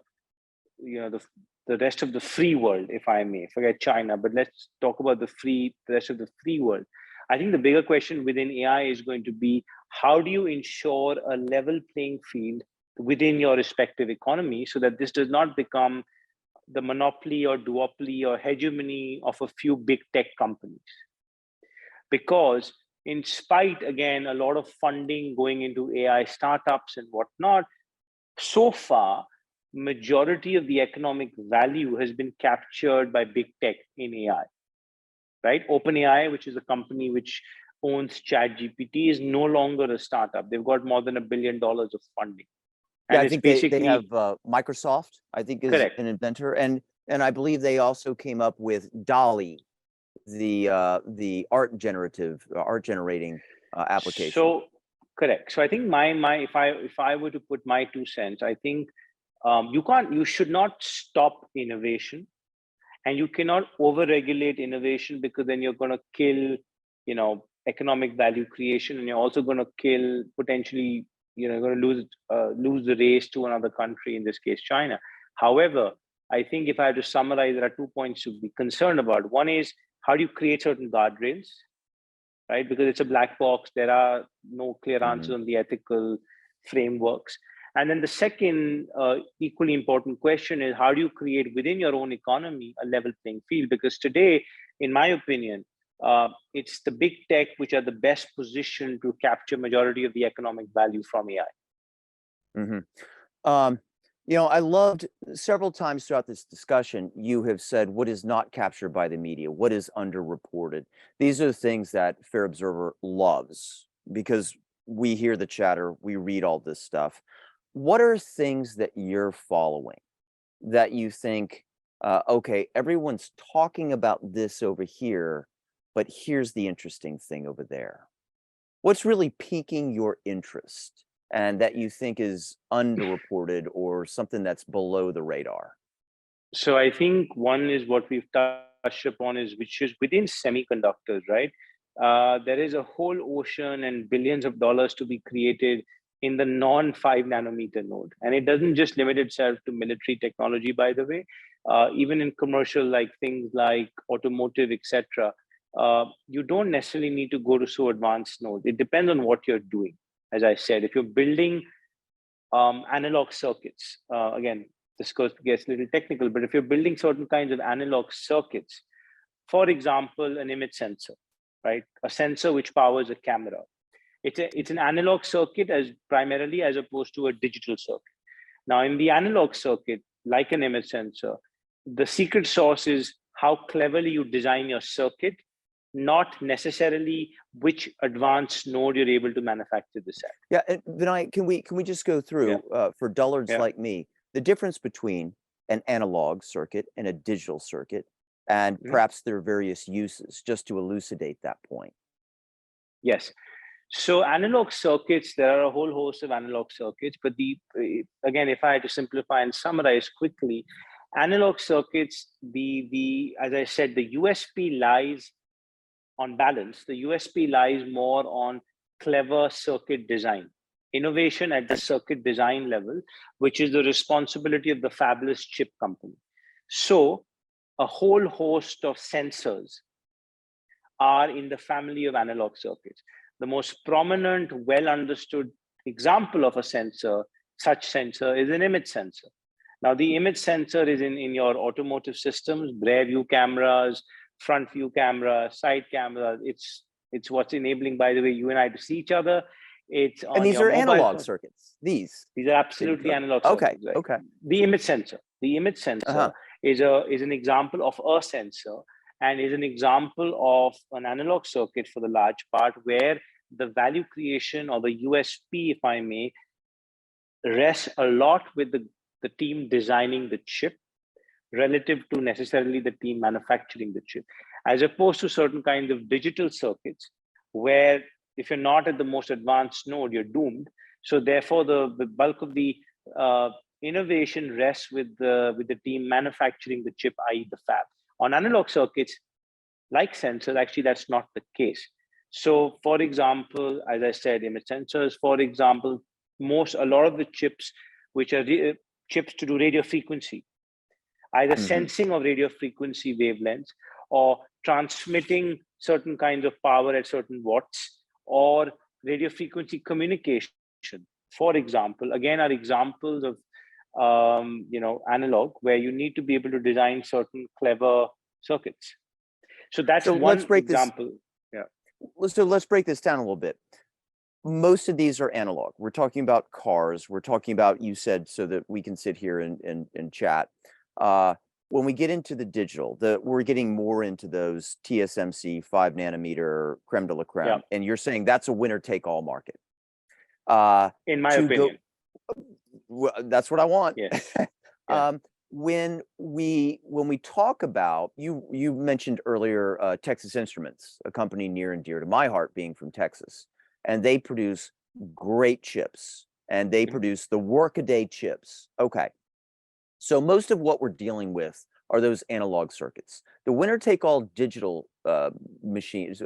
the rest of the free world, if I may, forget China, but let's talk about the rest of the free world. I think the bigger question within AI is going to be, how do you ensure a level playing field within your respective economy so that this does not become the monopoly or duopoly or hegemony of a few big tech companies? Because in spite, again, a lot of funding going into AI startups and whatnot, so far, majority of the economic value has been captured by big tech in AI, right? OpenAI, which is a company which owns ChatGPT, is no longer a startup. They've got more than $1 billion of funding. Yeah, And I it's think they have basically Microsoft, I think, is correct. an inventor, and I believe they also came up with Dolly, the art generating application. So correct. So I think my if I were to put my 2 cents, I think you should not stop innovation, and you cannot over-regulate innovation, because then you're going to kill, economic value creation, and you're also going to kill potentially, going to lose the race to another country, in this case, China. However, I think if I have to summarize, there are 2 points to be concerned about. One is, how do you create certain guardrails, right? Because it's a black box. There are no clear answers on the ethical frameworks. And then the second equally important question is, how do you create within your own economy a level playing field? Because today, in my opinion, it's the big tech which are the best positioned to capture majority of the economic value from AI. I loved several times throughout this discussion, you have said what is not captured by the media, what is underreported. These are the things that Fair Observer loves because we hear the chatter, we read all this stuff. What are things that you're following that you think, okay, everyone's talking about this over here, but here's the interesting thing over there? What's really piquing your interest and that you think is underreported or something that's below the radar? So I think one is what we've touched upon which is within semiconductors, right? There is a whole ocean and billions of dollars to be created in the non-5 nanometer node. And it doesn't just limit itself to military technology, by the way. Even in commercial, like things like automotive, etc., you don't necessarily need to go to so advanced nodes. It depends on what you're doing. As I said, if you're building analog circuits, again, this gets a little technical, but if you're building certain kinds of analog circuits, for example, an image sensor, right? A sensor which powers a camera. It's an analog circuit primarily as opposed to a digital circuit. Now, in the analog circuit, like an image sensor, the secret sauce is how cleverly you design your circuit, not necessarily which advanced node you're able to manufacture this at. Yeah, and Vinay, can we just go through for dullards like me, the difference between an analog circuit and a digital circuit, and perhaps their various uses, just to elucidate that point? Yes. So analog circuits, there are a whole host of analog circuits, but again, if I had to simplify and summarize quickly, analog circuits, as I said, the USP lies on balance. The USP lies more on clever circuit design, innovation at the circuit design level, which is the responsibility of the fabless chip company. So a whole host of sensors are in the family of analog circuits. The most prominent, well understood example of such sensor is an image sensor. Now, the image sensor is in your automotive systems, rear view cameras, front view cameras, side cameras. It's what's enabling, by the way, you and I to see each other. It's on and these your are analog phone. circuits. These are absolutely analog circuits. Right? Okay. The image sensor is an example of a sensor, and is an example of an analog circuit for the large part, where the value creation, or the USP, if I may, rests a lot with the team designing the chip relative to necessarily the team manufacturing the chip, as opposed to certain kinds of digital circuits where if you're not at the most advanced node, you're doomed. So therefore, the bulk of the innovation rests with the team manufacturing the chip, i.e. the fab. On analog circuits, like sensors, actually that's not the case. So for example, as I said, image sensors, for example, a lot of the chips, which are chips to do radio frequency, either sensing of radio frequency wavelengths or transmitting certain kinds of power at certain watts, or radio frequency communication, for example, again, are examples of analog, where you need to be able to design certain clever circuits. So that's one example. So let's break this down a little bit. Most of these are analog. We're talking about cars. We're talking about, you said, so that we can sit here and chat. When we get into the digital, we're getting more into those TSMC 5 nanometer creme de la creme, and you're saying that's a winner take all market. In my opinion, that's what I want. Yeah. When we talk about, you mentioned earlier Texas Instruments, a company near and dear to my heart, being from Texas, and they produce great chips, and they produce the workaday chips. Okay. So most of what we're dealing with are those analog circuits. The winner-take-all digital machines,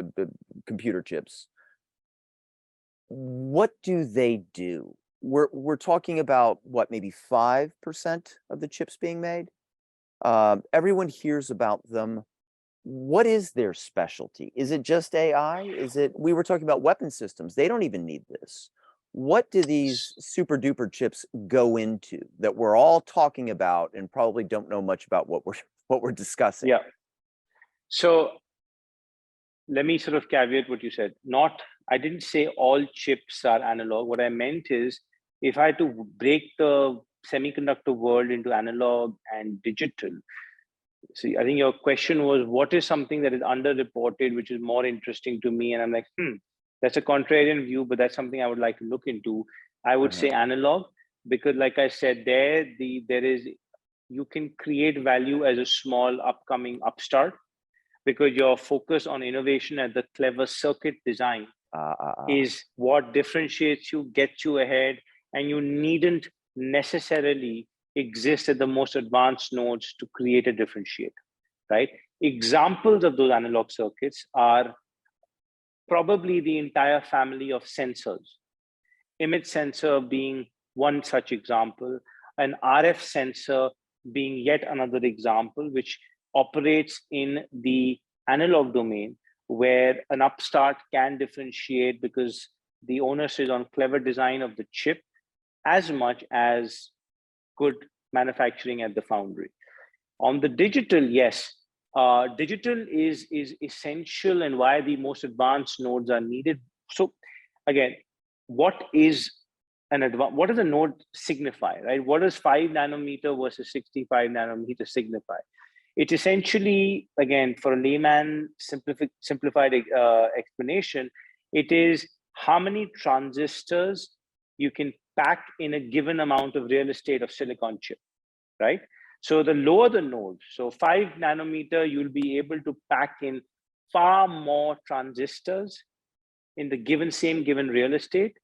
computer chips, what do they do? we're talking about what, maybe 5% of the chips being made. Everyone hears about them. What is their specialty? Is it just AI? Is it, we were talking about weapon systems. They don't even need this. What do these super duper chips go into that we're all talking about and probably don't know much about what we're discussing? Yeah. So let me sort of caveat what you said. I didn't say all chips are analog. What I meant is, if I had to break the semiconductor world into analog and digital, see, I think your question was, what is something that is underreported, which is more interesting to me? And I'm like, that's a contrarian view, but that's something I would like to look into. I would say analog, because like I said, you can create value as a small upcoming upstart, because your focus on innovation and the clever circuit design is what differentiates you, gets you ahead, and you needn't necessarily exist at the most advanced nodes to create a differentiator, right? Examples of those analog circuits are probably the entire family of sensors. Image sensor being one such example, an RF sensor being yet another example, which operates in the analog domain, where an upstart can differentiate because the onus is on clever design of the chip as much as good manufacturing at the foundry. On the digital, yes, digital is essential, and why the most advanced nodes are needed. So again, what does a node signify, right? What does 5 nanometer versus 65 nanometer signify? It essentially, again, for a layman simplified explanation, it is how many transistors you can pack in a given amount of real estate of silicon chip, right? So the lower the node, so 5 nanometer, you'll be able to pack in far more transistors in the same given real estate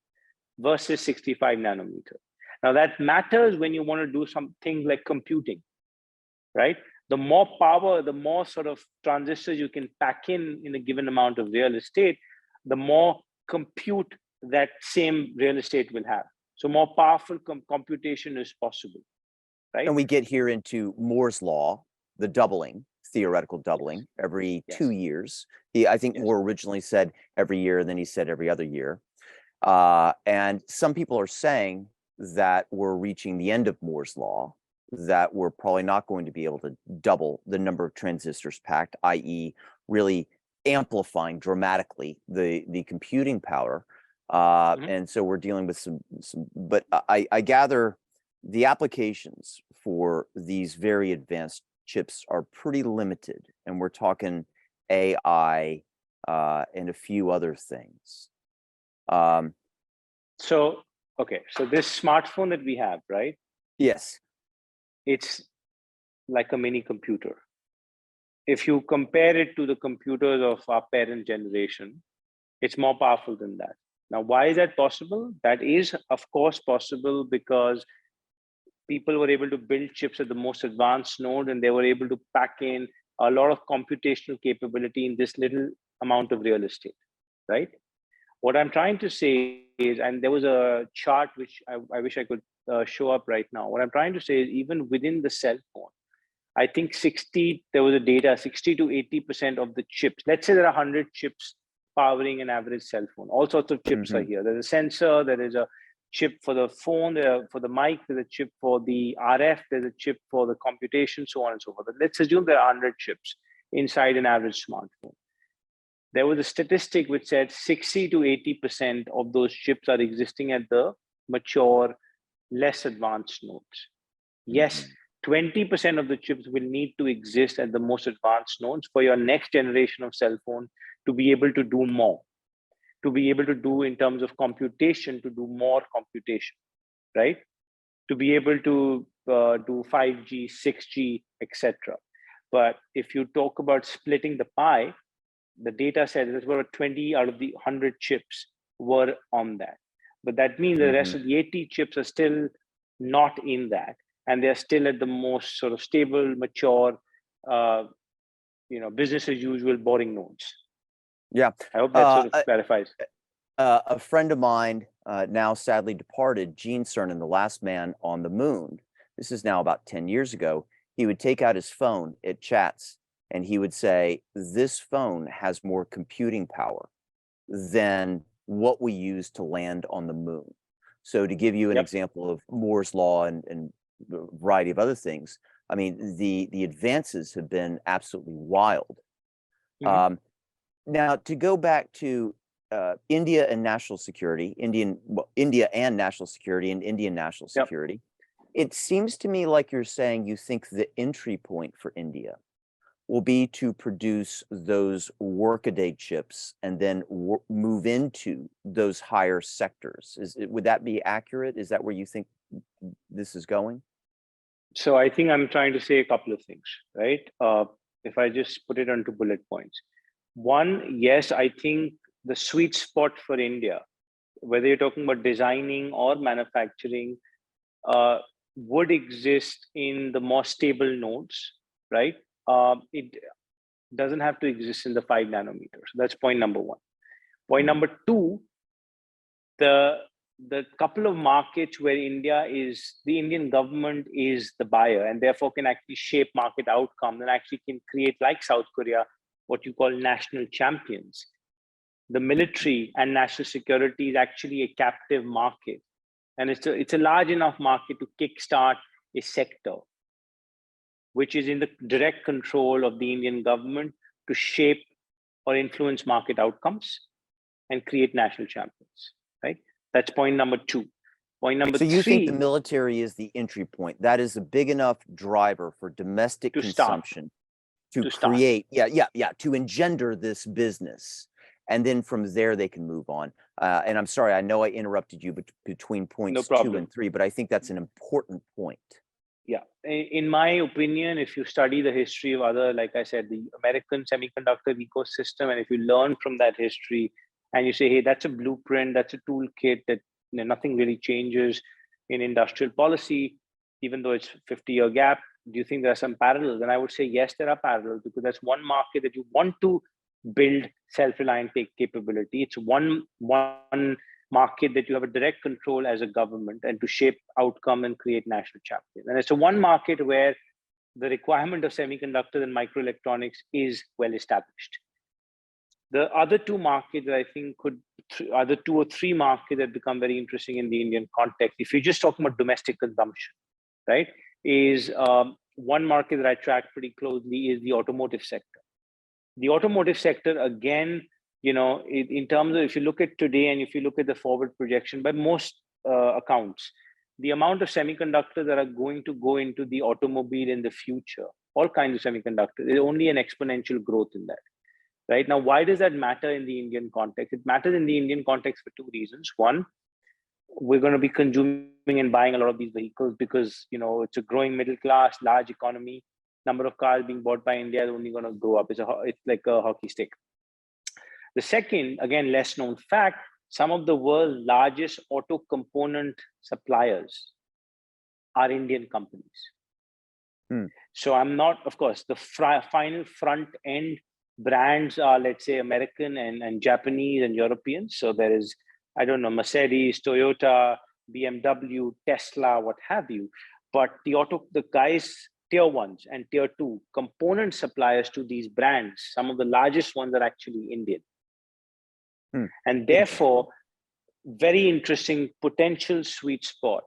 versus 65 nanometer. Now that matters when you want to do something like computing, right? The more power, the more sort of transistors you can pack in a given amount of real estate, the more compute that same real estate will have. So more powerful computation is possible, right? And we get here into Moore's law, the doubling, theoretical doubling every 2 years. I think Moore originally said every year, then he said every other year. And some people are saying that we're reaching the end of Moore's law, that we're probably not going to be able to double the number of transistors packed, i.e. really amplifying dramatically the computing power. And so we're dealing with some, but I gather the applications for these very advanced chips are pretty limited, and we're talking AI and a few other things. So this smartphone that we have, right? Yes. It's like a mini computer. If you compare it to the computers of our parent generation, it's more powerful than that. Now, why is that possible? That is, of course, possible because people were able to build chips at the most advanced node, and they were able to pack in a lot of computational capability in this little amount of real estate, right? What I'm trying to say is, and there was a chart which I wish I could show up right now. What I'm trying to say is, even within the cell phone, I think there was a data, 60 to 80% of the chips, let's say there are 100 chips powering an average cell phone. All sorts of chips are here. There's a sensor, there is a chip for the phone, for the mic, there's a chip for the RF, there's a chip for the computation, so on and so forth. But let's assume there are 100 chips inside an average smartphone. There was a statistic which said 60 to 80% of those chips are existing at the mature, less advanced nodes. Yes, 20% of the chips will need to exist at the most advanced nodes for your next generation of cell phone to be able to do more, to be able to do in terms of computation, to do more computation, right? To be able to do 5G, 6G, etc. But if you talk about splitting the pie, the data said that about 20 out of the 100 chips were on that. But that means the rest of the 80 chips are still not in that. And they're still at the most sort of stable, mature, business as usual, boring nodes. Yeah. I hope that sort of clarifies. A friend of mine, now sadly departed, Gene Cernan, the last man on the moon. This is now about 10 years ago. He would take out his phone at chats and he would say, "This phone has more computing power than what we use to land on the moon." So to give you an Yep. example of Moore's law and a variety of other things, I mean, the advances have been absolutely wild. Mhm. Um, Now, to go back to India and national security, India and national security and Indian national Yep. security, it seems to me like you're saying you think the entry point for India will be to produce those workaday chips and then move into those higher sectors. Would that be accurate? Is that where you think this is going? So I think I'm trying to say a couple of things, right? If I just put it onto bullet points. One, yes, I think the sweet spot for India, whether you're talking about designing or manufacturing, would exist in the more stable nodes, right? It doesn't have to exist in the 5 nanometers. That's point number one. Point Mhm. number two, the the couple of markets where the Indian government is the buyer and therefore can actually shape market outcomes and actually can create, like South Korea, what you call national champions. The military and national security is actually a captive market, and it's a large enough market to kickstart a sector which is in the direct control of the Indian government to shape or influence market outcomes and create national champions, right? That's point number two. Point number So you think the three, military is the entry point? That is a big enough driver for domestic to start, consumption to to start. create, yeah, to engender this business. And then from there, they can move on. And I'm sorry, I know I interrupted you between No points 2 and problem. 3, but I think that's an important point. Yeah. In my opinion, if you study the history of other, like I said, the American semiconductor ecosystem, and if you learn from that history and you say, hey, that's a blueprint, that's a toolkit that nothing really changes in industrial policy, even though it's 50-year gap, do you think there are some parallels? And I would say, yes, there are parallels, because that's one market that you want to build self-reliant capability. It's one market that you have a direct control as a government and to shape outcome and create national champions. And it's a one market where the requirement of semiconductors and microelectronics is well established. The other two markets that I think other 2 or 3 markets that become very interesting in the Indian context, if you're just talking about domestic consumption, right, is one market that I track pretty closely is the automotive sector. The automotive sector, again, in terms of, if you look at today and if you look at the forward projection by most accounts, the amount of semiconductors that are going to go into the automobile in the future, all kinds of semiconductors, there's only an exponential growth in that. Right now, why does that matter in the Indian context? It matters in the Indian context for 2 reasons. One, we're going to be consuming and buying a lot of these vehicles because it's a growing middle class, large economy. Number of cars being bought by India is only going to go up. It's like a hockey stick. The second, again, less known fact, some of the world's largest auto component suppliers are Indian companies. Hmm. So I'm not, of course, the final front end brands are, let's say, American and Japanese and European. So there is, I don't know, Mercedes, Toyota, BMW, Tesla, what have you. But the guys, tier ones and tier two component suppliers to these brands, some of the largest ones are actually Indian. Hmm. And therefore, very interesting potential sweet spot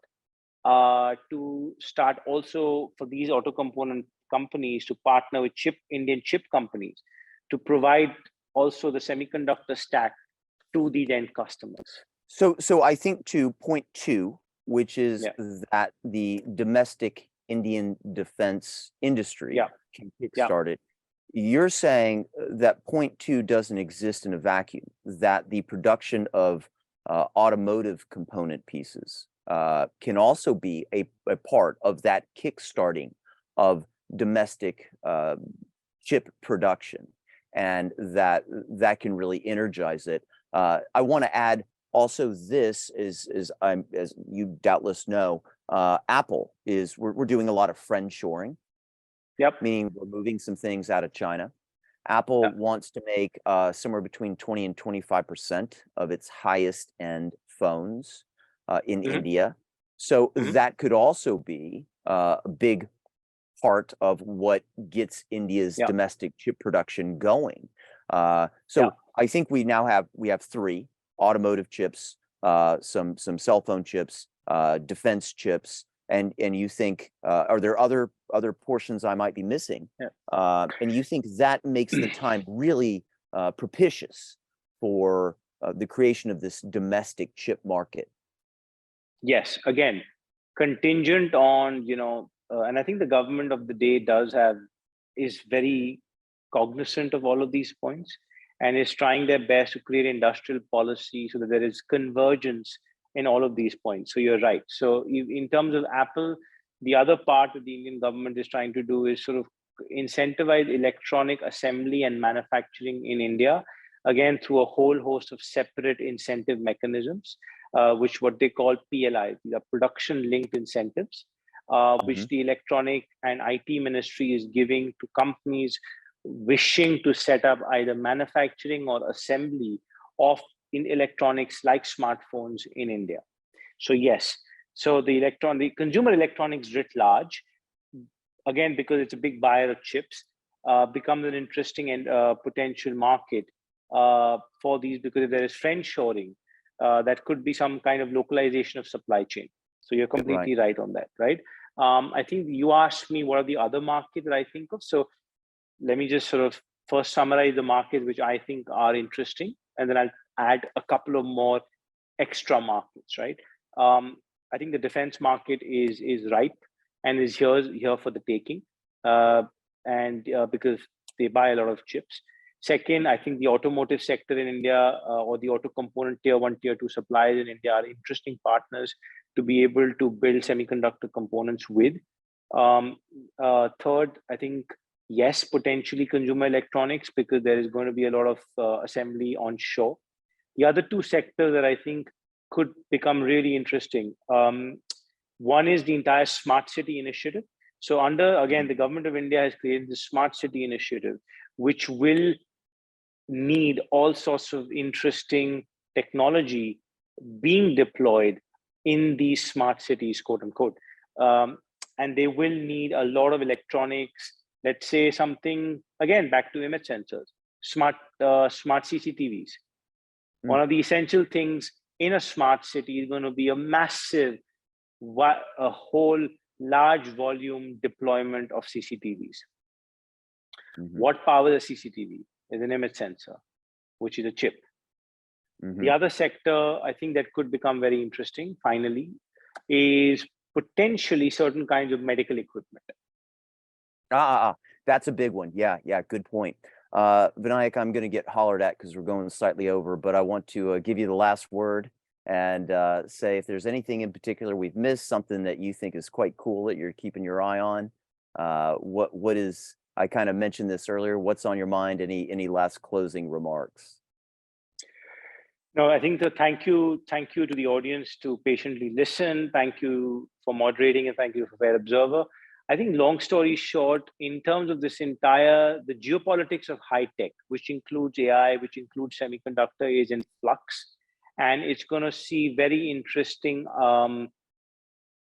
to start also for these auto component companies to partner with Indian chip companies to provide also the semiconductor stack to these end customers. So I think to point 2, which is Yeah, that the domestic Indian defense industry yeah, can yeah. kickstart it. You're saying that point 2 doesn't exist in a vacuum, that the production of automotive component pieces can also be a part of that kickstarting of domestic chip production, and that can really energize it. I want to add also, this is as you doubtless know, Apple we're doing a lot of friend shoring, Yep. meaning we're moving some things out of China. Apple Yeah. wants to make somewhere between 20 and 25% of its highest end phones in Hmm. India. So Hmm. that could also be a big part of what gets India's Yeah. domestic chip production going. Yeah. So I think we have three automotive chips, some cell phone chips, defense chips, and you think are there other portions I might be missing? Yeah. And you think that makes the time really propitious for the creation of this domestic chip market? Yes. Again, contingent on, and I think the government of the day is very cognizant of all of these points and is trying their best to create industrial policy so that there is convergence in all of these points. So you're right. So in terms of Apple, the other part that the Indian government is trying to do is sort of incentivize electronic assembly and manufacturing in India, again, through a whole host of separate incentive mechanisms, which what they call PLI, these are production linked incentives, which the electronic and IT ministry is giving to companies wishing to set up either manufacturing or assembly of in electronics like smartphones in India. So yes, so the consumer electronics writ large, again because it's a big buyer of chips, becomes an interesting and potential market for these, because if there is friendshoring, that could be some kind of localization of supply chain. So you're Right. completely right on that, right? I think you asked me what are the other markets that I think of. So let me just sort of first summarize the markets which I think are interesting, and then I'll add a couple of more extra markets, right? I think the defense market is ripe and is here for the taking, and because they buy a lot of chips. Second, I think the automotive sector in India, or the auto component tier one, tier two suppliers in India are interesting partners to be able to build semiconductor components with. Third, I think yes, potentially consumer electronics, because there is going to be a lot of assembly on shore. The other two sectors that I think could become really interesting. One is the entire smart city initiative. So under, again, the government of India has created the smart city initiative, which will need all sorts of interesting technology being deployed in these smart cities, quote unquote. And they will need a lot of electronics. Let's say something, again, back to image sensors, smart CCTVs. Mm. One of the essential things in a smart city is going to be a massive, a whole large volume deployment of CCTVs. What powers a CCTV is an image sensor, which is a chip. The other sector I think that could become very interesting, finally, is potentially certain kinds of medical equipment. That's a big one. Yeah, yeah, good point. Vinayak, I'm going to get hollered at because we're going slightly over, but I want to give you the last word and say if there's anything in particular we've missed, something that you think is quite cool that you're keeping your eye on. What is? I kind of mentioned this earlier. What's on your mind? Any last closing remarks? No, I think thank you to the audience to patiently listen. Thank you for moderating, and thank you for fair observer. I think long story short, in terms of the geopolitics of high tech, which includes AI, which includes semiconductor, is in flux, and it's going to see very interesting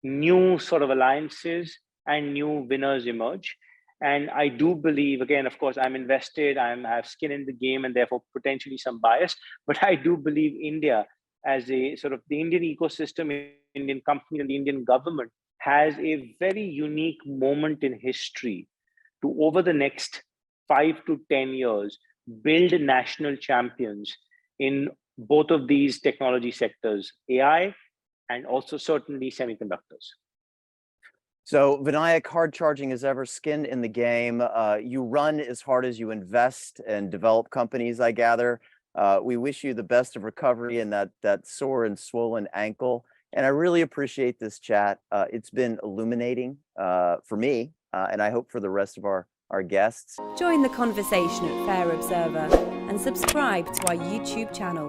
new sort of alliances and new winners emerge. And I do believe, again, of course, I'm invested, I have skin in the game, and therefore potentially some bias, but I do believe India as a sort of the Indian ecosystem, Indian company, and the Indian government has a very unique moment in history to, over the next 5 to 10 years, build national champions in both of these technology sectors, AI and also certainly semiconductors. So Vinayak, hard charging as ever, skin in the game. You run as hard as you invest and develop companies, I gather. We wish you the best of recovery in that sore and swollen ankle. And I really appreciate this chat. It's been illuminating for me, and I hope for the rest of our guests. Join the conversation at Fair Observer and subscribe to our YouTube channel.